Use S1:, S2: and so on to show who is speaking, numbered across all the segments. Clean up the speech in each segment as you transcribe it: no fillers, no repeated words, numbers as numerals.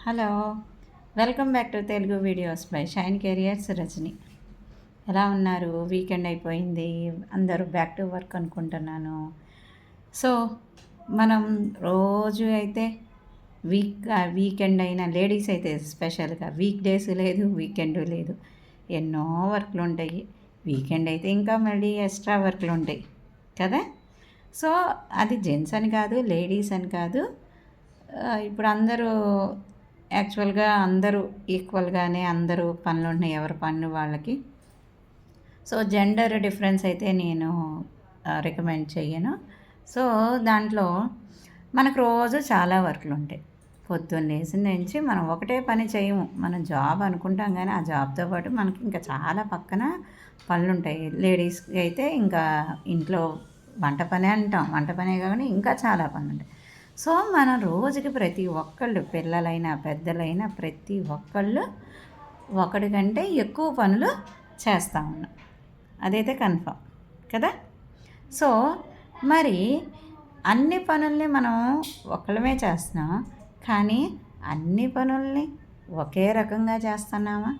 S1: Hello, welcome back to Telugu videos by Shine Careers Rajani. ఎలా ఉన్నారు? Weekend అయిపోయింది, అందరూ బ్యాక్ టు వర్క్ అనుకుంటున్నాను. సో మనం రోజు అయితే వీకెండ్ అయినా లేడీస్ అయితే స్పెషల్గా వీక్ డేస్ లేదు, వీకెండ్ లేదు, ఎన్నో వర్క్లు ఉంటాయి. వీకెండ్ అయితే ఇంకా మళ్ళీ ఎక్స్ట్రా వర్క్లు ఉంటాయి కదా. సో అది జెంట్స్ అని కాదు, లేడీస్ అని కాదు. ఇప్పుడు అందరూ యాక్చువల్గా అందరూ ఈక్వల్గానే అందరూ పనులు ఉన్నాయి, ఎవరి పనులు వాళ్ళకి. సో జెండర్ డిఫరెన్స్ అయితే నేను రికమెండ్ చెయ్యను. సో దాంట్లో మనకు రోజు చాలా వర్క్లు ఉంటాయి. పొద్దున్న లేచిన నుంచి మనం ఒకటే పని చేయము. మనం జాబ్ అనుకుంటాం కానీ ఆ జాబ్తో పాటు మనకి ఇంకా చాలా పక్కన పనులు ఉంటాయి. లేడీస్కి అయితే ఇంకా ఇంట్లో వంట పనే అంటాం, వంట పనే కాకుండా ఇంకా చాలా పనులు ఉంటాయి. సో మనం రోజుకి ప్రతి ఒక్కళ్ళు, పిల్లలైనా పెద్దలైనా ప్రతి ఒక్కళ్ళు ఒకటి కంటే ఎక్కువ పనులు చేస్తూ ఉన్నాం, అదైతే కన్ఫర్మ్ కదా. సో మరి అన్ని పనుల్ని మనం ఒకళ్ళమే చేస్తున్నాం, కానీ అన్ని పనుల్ని ఒకే రకంగా చేస్తున్నామా?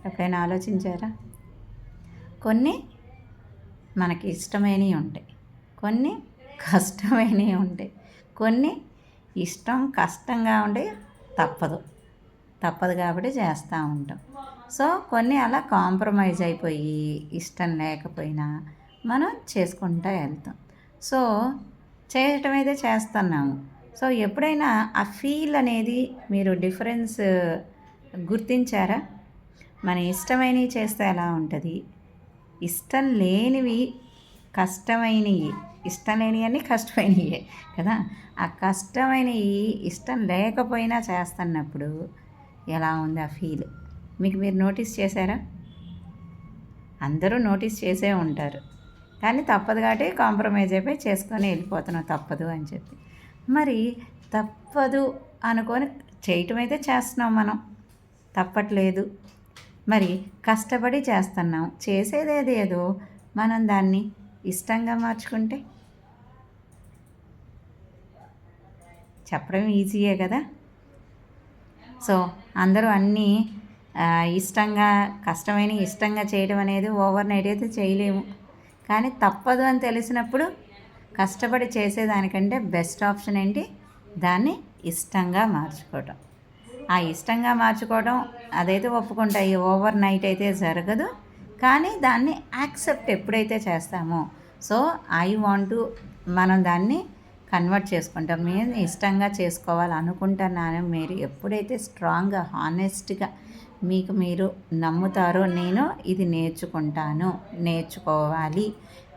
S1: ఎప్పుడైనా ఆలోచించారా? కొన్ని మనకి ఇష్టమైనవి ఉంటాయి, కొన్ని కష్టమైనవి ఉంటాయి, కొన్ని కష్టంగా ఉండి తప్పదు కాబట్టి చేస్తూ ఉంటాం. సో కొన్ని అలా కాంప్రమైజ్ అయిపోయి ఇష్టం లేకపోయినా మనం చేసుకుంటూ వెళ్తాం. సో చేయటం అయితే చేస్తున్నాము. సో ఎప్పుడైనా ఆ ఫీల్ అనేది మీరు డిఫరెన్స్ గుర్తించారా? మన ఇష్టమైనవి చేస్తే ఎలా ఉంటుంది, ఇష్టం లేనివి కష్టమైనవి, ఇష్టం లేనివన్నీ కష్టమైనవే కదా. ఆ కష్టమైనవి ఇష్టం లేకపోయినా చేస్తున్నప్పుడు ఎలా ఉంది ఆ ఫీల్, మీకు మీరు నోటీస్ చేశారా? అందరూ నోటీస్ చేసే ఉంటారు, కానీ తప్పదు కాబట్టి కాంప్రమైజ్ అయిపోయి చేసుకొని వెళ్ళిపోతున్నాం, తప్పదు అని చెప్పి. మరి తప్పదు అనుకొని చేయటం అయితే చేస్తున్నాం, మనం తప్పట్లేదు. మరి కష్టపడి చేస్తున్నాం, చేసేదేదేదో మనం దాన్ని ఇష్టంగా మార్చుకుంటే చెప్పడం ఈజీయే కదా. సో అందరూ అన్నీ ఇష్టంగా చేయడం అనేది ఓవర్ నైట్ అయితే చేయలేము, కానీ తప్పదు అని తెలిసినప్పుడు కష్టపడి చేసేదానికంటే బెస్ట్ ఆప్షన్ ఏంటి, దాన్ని ఇష్టంగా మార్చుకోవటం. ఆ ఇష్టంగా మార్చుకోవడం అదైతే ఒప్పుకుంటాయి, ఓవర్ నైట్ అయితే జరగదు, కానీ దాన్ని యాక్సెప్ట్ ఎప్పుడైతే చేస్తామో, సో ఐ వాంట్ టు మనం దాన్ని కన్వర్ట్ చేసుకుంటాం. నేను ఇష్టంగా చేసుకోవాలనుకుంటున్నాను. మీరు ఎప్పుడైతే స్ట్రాంగ్గా హానెస్ట్గా మీకు మీరు నమ్ముతారో, నేను ఇది నేర్చుకోవాలి,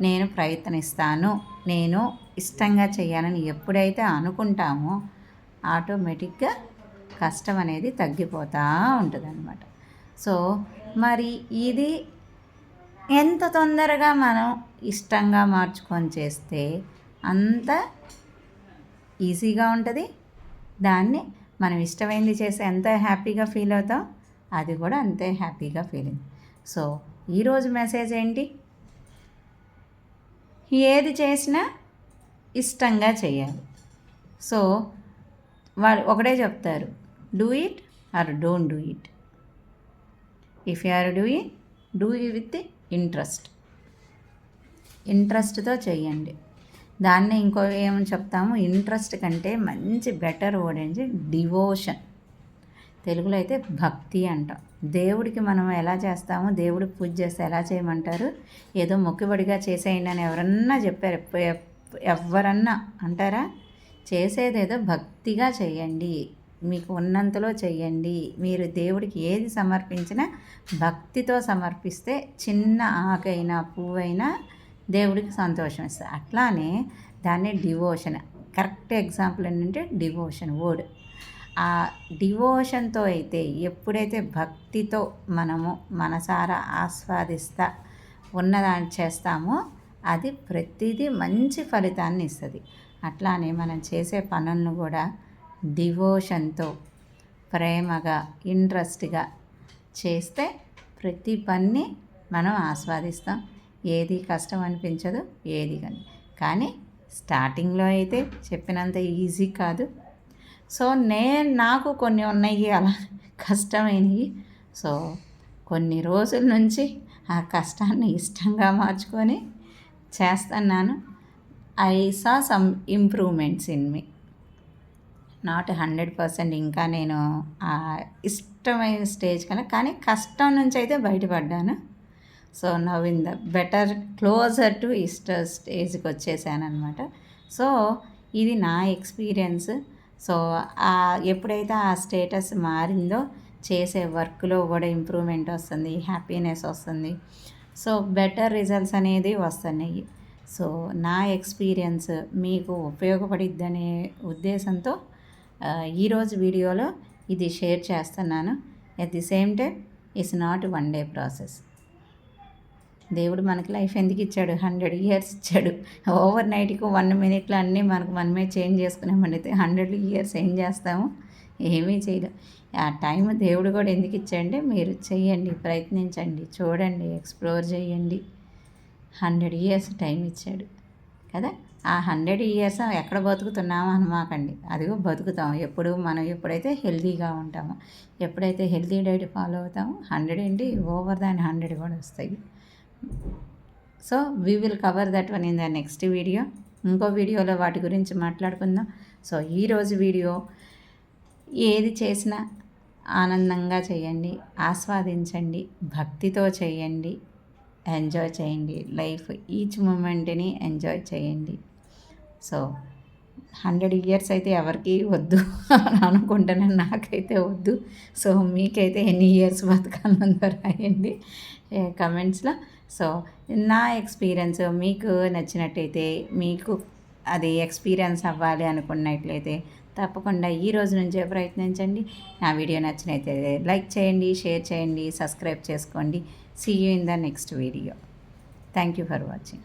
S1: నేను ప్రయత్నిస్తాను, నేను ఇష్టంగా చేయాలని ఎప్పుడైతే అనుకుంటామో ఆటోమేటిక్గా కష్టం అనేది తగ్గిపోతూ ఉంటుంది అన్నమాట. సో మరి ఇది ఎంత తొందరగా మనం ఇష్టంగా మార్చుకొని చేస్తే అంత ఈజీగా ఉంటుంది. దాన్ని మనం ఇష్టమైంది చేసి ఎంత హ్యాపీగా ఫీల్ అవుతాం, అది కూడా అంతే హ్యాపీగా ఫీల్ అయింది. సో ఈరోజు మెసేజ్ ఏంటి, ఏది చేసినా ఇష్టంగా చేయాలి. సో వాళ్ళు ఒకటే చెప్తారు, do it or don't do it. If you are doing, do it with ఇంట్రెస్ట్తో చేయండి. దాన్ని ఇంకో ఏమని చెప్తాము, ఇంట్రెస్ట్ కంటే మంచి బెటర్ వర్డ్ ఏంటి, డివోషన్. తెలుగులో అయితే భక్తి అంటాం. దేవుడికి మనం ఎలా చేస్తామో, దేవుడికి పూజ చేస్తే ఎలా చేయమంటారు, ఏదో మొక్కుబడిగా చేసేయండి అని ఎవరన్నా చెప్పారు? ఎవరన్నా అంటారా? చేసేదేదో భక్తిగా చేయండి, మీకు ఉన్నంతలో చేయండి. మీరు దేవుడికి ఏది సమర్పించినా భక్తితో సమర్పిస్తే చిన్న ఆకైనా పువ్వైనా దేవుడికి సంతోషం ఇస్తుంది. అట్లానే దాన్ని డివోషన్, కరెక్ట్ ఎగ్జాంపుల్ ఏంటంటే డివోషన్ వర్డ్. ఆ డివోషన్తో అయితే ఎప్పుడైతే భక్తితో మనము మనసారా ఆస్వాదిస్తా ఉన్నదాన్ని చేస్తామో అది ప్రతిదీ మంచి ఫలితాన్ని ఇస్తుంది. అట్లానే మనం చేసే పనులను కూడా డివోషన్తో, ప్రేమగా, ఇంట్రెస్ట్గా చేస్తే ప్రతి పని మనం ఆస్వాదిస్తాం. ఏది కష్టం అనిపించదు, ఏది కానీ స్టార్టింగ్లో అయితే చెప్పినంత ఈజీ కాదు. సో నాకు కొన్ని ఉన్నాయి అలా కష్టమైనవి. సో కొన్ని రోజుల నుంచి ఆ కష్టాన్ని ఇష్టంగా మార్చుకొని చేస్తున్నాను. I saw some improvements in me. Not 100% ఇంకా నేను ఇష్టమైన స్టేజ్ కన్నా, కానీ కష్టం నుంచి అయితే బయటపడ్డాను. So now in the better closer to స్టేజ్కి వచ్చేసాను అనమాట. సో ఇది నా ఎక్స్పీరియన్స్. సో ఎప్పుడైతే ఆ స్టేటస్ మారిందో చేసే వర్క్లో కూడా ఇంప్రూవ్మెంట్ వస్తుంది, హ్యాపీనెస్ వస్తుంది. సో బెటర్ రిజల్ట్స్ అనేది వస్తున్నాయి. సో నా ఎక్స్పీరియన్స్ మీకు ఉపయోగపడిద్దనే ఉద్దేశంతో ఈరోజు వీడియోలో ఇది షేర్ చేస్తున్నాను. At the same time it's not 1 day process. దేవుడు మనకి లైఫ్ ఎందుకు ఇచ్చాడు? 100 years ఇచ్చాడు. ఓవర్ నైట్కి 1 minute అన్నీ మనమే చేంజ్ చేసుకున్నామంటే 100 years ఏం చేస్తాము? ఏమీ చేయలేం. ఆ టైం దేవుడు కూడా ఎందుకు ఇచ్చాడంటే మీరు చెయ్యండి, ప్రయత్నించండి, చూడండి, ఎక్స్ప్లోర్ చేయండి. 100 years టైం ఇచ్చాడు కదా. ఆ 100 years ఎక్కడ బతుకుతున్నామో అనమాకండి, అదిగో బతుకుతాం. మనం ఎప్పుడైతే హెల్తీగా ఉంటామో, ఎప్పుడైతే హెల్తీ డైట్ ఫాలో అవుతామో 100 ఏంటి, ఓవర్ దాన్ 100 కూడా వస్తాయి. So we will cover that one in the next video. ఇంకో వీడియోలో వాటి గురించి మాట్లాడుకుందాం. సో ఈరోజు వీడియో ఏది చేసినా ఆనందంగా చేయండి, ఆస్వాదించండి, భక్తితో చేయండి, ఎంజాయ్ చేయండి. లైఫ్ ఈచ్ మూమెంట్ని ఎంజాయ్ చేయండి. సో 100 years అయితే ఎవరికి వద్దు అని అనుకుంటున్నాను, నాకైతే వద్దు. సో మీకైతే ఎన్ని ఇయర్స్ బతకాలందో రాయండి కమెంట్స్లో. సో నా ఎక్స్పీరియన్స్ మీకు నచ్చినట్టయితే, మీకు అది ఎక్స్పీరియన్స్ అవ్వాలి అనుకున్నట్లయితే తప్పకుండా ఈ రోజు నుంచే ప్రయత్నించండి. నా వీడియో నచ్చినట్లయితే లైక్ చేయండి, షేర్ చేయండి, సబ్స్క్రైబ్ చేసుకోండి. See you in the next video. Thank you for watching.